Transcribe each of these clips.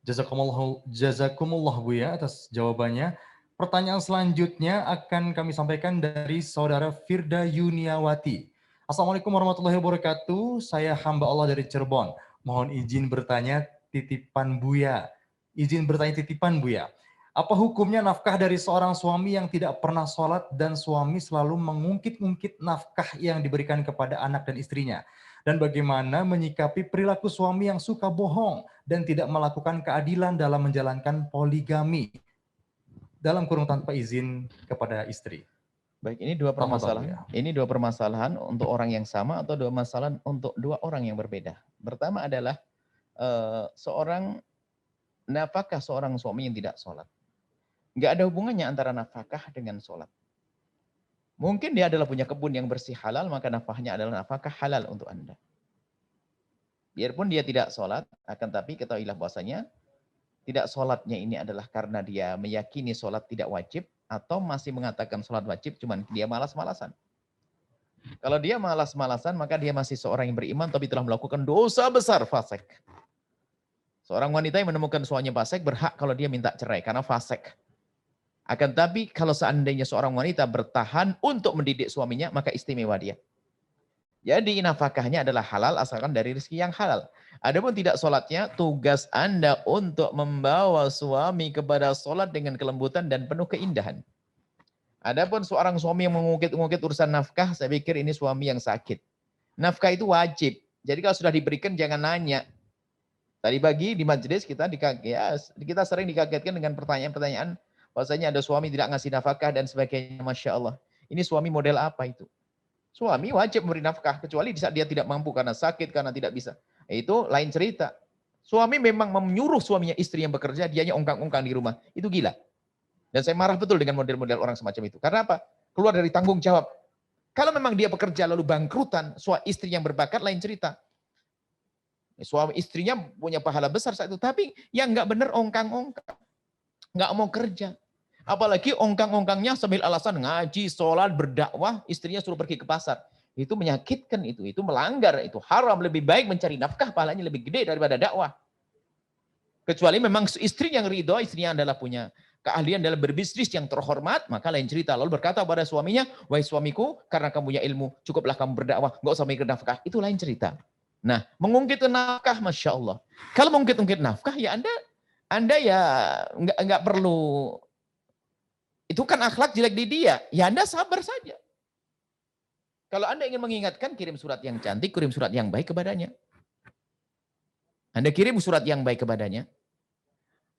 Jazakumullah Buya atas jawabannya. Pertanyaan selanjutnya akan kami sampaikan dari Saudara Firda Yuniawati. Assalamualaikum warahmatullahi wabarakatuh. Saya hamba Allah dari Cirebon. Mohon izin bertanya titipan Buya. Izin bertanya titipan Buya. Apa hukumnya nafkah dari seorang suami yang tidak pernah sholat dan suami selalu mengungkit-ungkit nafkah yang diberikan kepada anak dan istrinya? Dan bagaimana menyikapi perilaku suami yang suka bohong dan tidak melakukan keadilan dalam menjalankan poligami dalam kurung tanpa izin kepada istri. Baik, ini dua permasalahan. Ini dua permasalahan untuk orang yang sama atau dua masalah untuk dua orang yang berbeda. Pertama adalah seorang nafkah seorang suami yang tidak sholat. Nggak ada hubungannya antara nafkah dengan sholat. Mungkin dia adalah punya kebun yang bersih halal, maka nafkahnya adalah nafkah halal untuk Anda. Biarpun dia tidak sholat, akan tapi ketahuilah bahwasanya tidak sholatnya ini adalah karena dia meyakini sholat tidak wajib, atau masih mengatakan sholat wajib, cuman dia malas-malasan. Kalau dia malas-malasan, maka dia masih seorang yang beriman, tapi telah melakukan dosa besar, fasik. Seorang wanita yang menemukan suaminya fasik, berhak kalau dia minta cerai, karena fasik. Akan tapi kalau seandainya seorang wanita bertahan untuk mendidik suaminya, maka istimewa dia. Jadi nafkahnya adalah halal asalkan dari rezeki yang halal. Adapun tidak sholatnya, tugas Anda untuk membawa suami kepada sholat dengan kelembutan dan penuh keindahan. Adapun seorang suami yang mengungkit-ungkit urusan nafkah, saya pikir ini suami yang sakit. Nafkah itu wajib. Jadi kalau sudah diberikan jangan nanya. Tadi pagi di majelis kita sering dikagetkan dengan pertanyaan-pertanyaan bahwasanya ada suami tidak ngasih nafkah dan sebagainya. Masya Allah. Ini suami model apa itu? Suami wajib memberi nafkah, kecuali di saat dia tidak mampu karena sakit, karena tidak bisa. Itu lain cerita. Suami memang menyuruh suaminya istri yang bekerja, dianya ongkang-ongkang di rumah. Itu gila. Dan saya marah betul dengan model-model orang semacam itu. Karena apa? Keluar dari tanggung jawab. Kalau memang dia bekerja lalu bangkrutan, suami istri yang berbakat lain cerita. Suami istrinya punya pahala besar saat itu. Tapi yang nggak benar ongkang-ongkang. Nggak mau kerja. Apalagi ongkang-ongkangnya sambil alasan ngaji, sholat, berdakwah, istrinya suruh pergi ke pasar. Itu menyakitkan itu melanggar, itu haram. Lebih baik mencari nafkah, pahalanya lebih gede daripada dakwah. Kecuali memang istri yang ridho, istrinya adalah punya keahlian dalam berbisnis yang terhormat, maka lain cerita. Lalu berkata pada suaminya, wahai suamiku, karena kamu punya ilmu, cukuplah kamu berdakwah, nggak usah mikir nafkah. Itu lain cerita. Nah, mengungkit nafkah, Masya Allah. Kalau mengungkit nafkah, ya Anda ya nggak perlu. Itu kan akhlak jelek di dia. Ya Anda sabar saja. Kalau Anda ingin mengingatkan, kirim surat yang cantik, kirim surat yang baik kepadanya. Anda kirim surat yang baik kepadanya.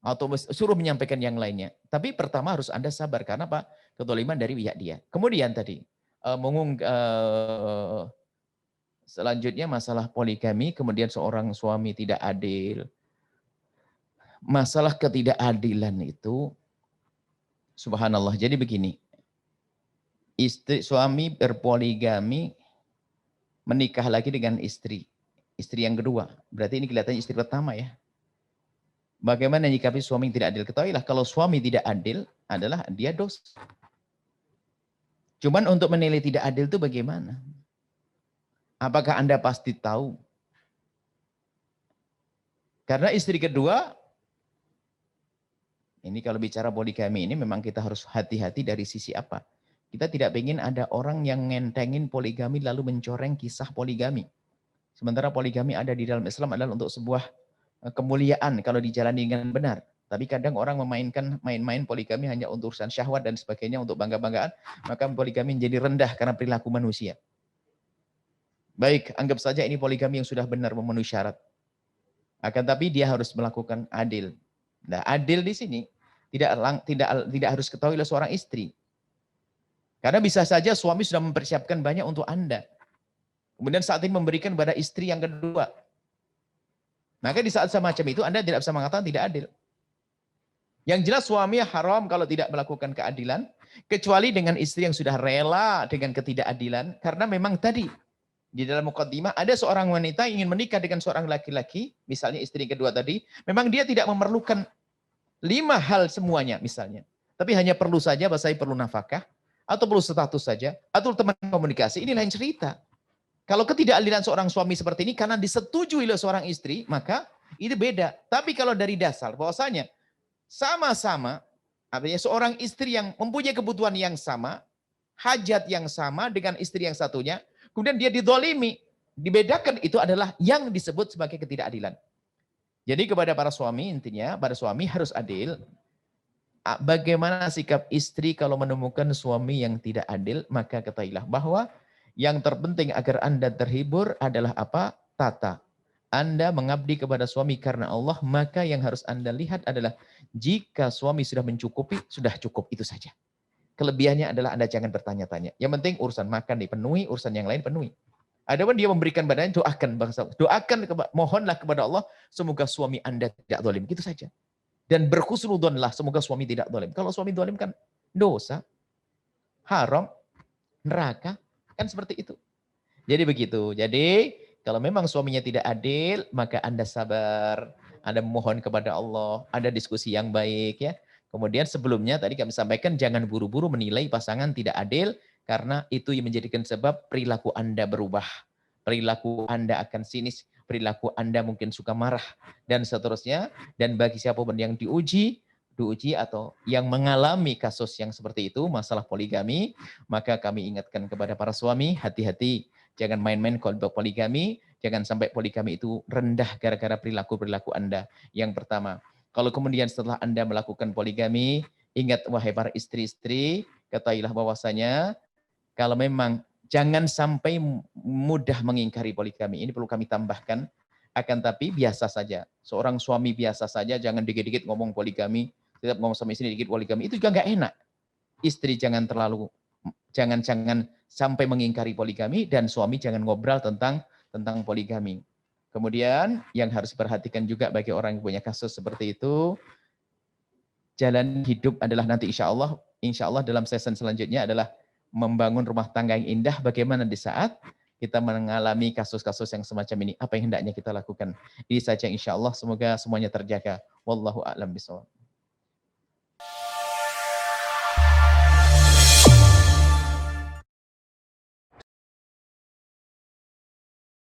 Atau suruh menyampaikan yang lainnya. Tapi pertama harus Anda sabar. Karena apa? Kezaliman dari pihak dia. Kemudian tadi, selanjutnya masalah poligami, kemudian seorang suami tidak adil. Masalah ketidakadilan itu, subhanallah. Jadi begini, suami berpoligami menikah lagi dengan istri yang kedua. Berarti ini kelihatannya istri pertama ya. Bagaimana nyikapi suami yang tidak adil? Ketahuilah kalau suami tidak adil adalah dia dosa. Cuman untuk menilai tidak adil itu bagaimana? Apakah Anda pasti tahu? Karena istri kedua, ini kalau bicara poligami ini memang kita harus hati-hati dari sisi apa? Kita tidak ingin ada orang yang ngentengin poligami lalu mencoreng kisah poligami. Sementara poligami ada di dalam Islam adalah untuk sebuah kemuliaan kalau dijalani dengan benar. Tapi kadang orang memainkan main-main poligami hanya untuk urusan syahwat dan sebagainya untuk bangga-banggaan, maka poligami menjadi rendah karena perilaku manusia. Baik, anggap saja ini poligami yang sudah benar memenuhi syarat. Akan tapi dia harus melakukan adil. Nah, adil di sini tidak harus ketahui oleh seorang istri. Karena bisa saja suami sudah mempersiapkan banyak untuk Anda. Kemudian saat ini memberikan kepada istri yang kedua. Maka di saat semacam itu Anda tidak bisa mengatakan tidak adil. Yang jelas suami haram kalau tidak melakukan keadilan. Kecuali dengan istri yang sudah rela dengan ketidakadilan. Karena memang tadi di dalam mukaddimah ada seorang wanita yang ingin menikah dengan seorang laki-laki. Misalnya istri kedua tadi. Memang dia tidak memerlukan 5 hal semuanya misalnya. Tapi hanya perlu saja bahwa saya perlu nafkah. Atau perlu status saja. Atau teman komunikasi. Ini lain cerita. Kalau ketidakadilan seorang suami seperti ini karena disetujui oleh seorang istri, maka itu beda. Tapi kalau dari dasar bahwasanya sama-sama, artinya seorang istri yang mempunyai kebutuhan yang sama, hajat yang sama dengan istri yang satunya, kemudian dia didolimi, dibedakan, itu adalah yang disebut sebagai ketidakadilan. Jadi kepada para suami, intinya para suami harus adil. Bagaimana sikap istri kalau menemukan suami yang tidak adil, maka ketahuilah bahwa yang terpenting agar Anda terhibur adalah apa? Tata. Anda mengabdi kepada suami karena Allah, maka yang harus Anda lihat adalah jika suami sudah mencukupi, sudah cukup, itu saja. Kelebihannya adalah Anda jangan bertanya-tanya. Yang penting urusan makan dipenuhi, urusan yang lain penuhi. Adapun dia memberikan badannya, doakan, mohonlah kepada Allah, semoga suami Anda tidak zalim. Gitu saja. Dan berhusnudonlah, semoga suami tidak zalim. Kalau suami zalim kan dosa, haram, neraka, kan seperti itu. Jadi begitu. Jadi kalau memang suaminya tidak adil, maka Anda sabar, Anda memohon kepada Allah, ada diskusi yang baik ya. Kemudian sebelumnya tadi kami sampaikan jangan buru-buru menilai pasangan tidak adil karena itu yang menjadikan sebab perilaku Anda berubah. Perilaku Anda akan sinis, perilaku Anda mungkin suka marah dan seterusnya. Dan bagi siapapun yang diuji atau yang mengalami kasus yang seperti itu, masalah poligami, maka kami ingatkan kepada para suami, hati-hati. Jangan main-main kalau poligami, jangan sampai poligami itu rendah gara-gara perilaku-perilaku Anda. Yang pertama, kalau kemudian setelah Anda melakukan poligami, ingat wahai para istri-istri, ketahuilah bahwasanya kalau memang jangan sampai mudah mengingkari poligami. Ini perlu kami tambahkan. Akan tapi biasa saja. Seorang suami biasa saja, jangan dikit-dikit ngomong poligami, tetap ngomong sama istri dikit poligami. Itu juga nggak enak. Istri jangan sampai mengingkari poligami, dan suami jangan ngobrol tentang poligami. Kemudian yang harus diperhatikan juga bagi orang yang punya kasus seperti itu, jalan hidup adalah nanti insya Allah dalam season selanjutnya adalah membangun rumah tangga yang indah. Bagaimana di saat kita mengalami kasus-kasus yang semacam ini, apa yang hendaknya kita lakukan. Ini saja insya Allah, semoga semuanya terjaga. Wallahu a'lam bishawab.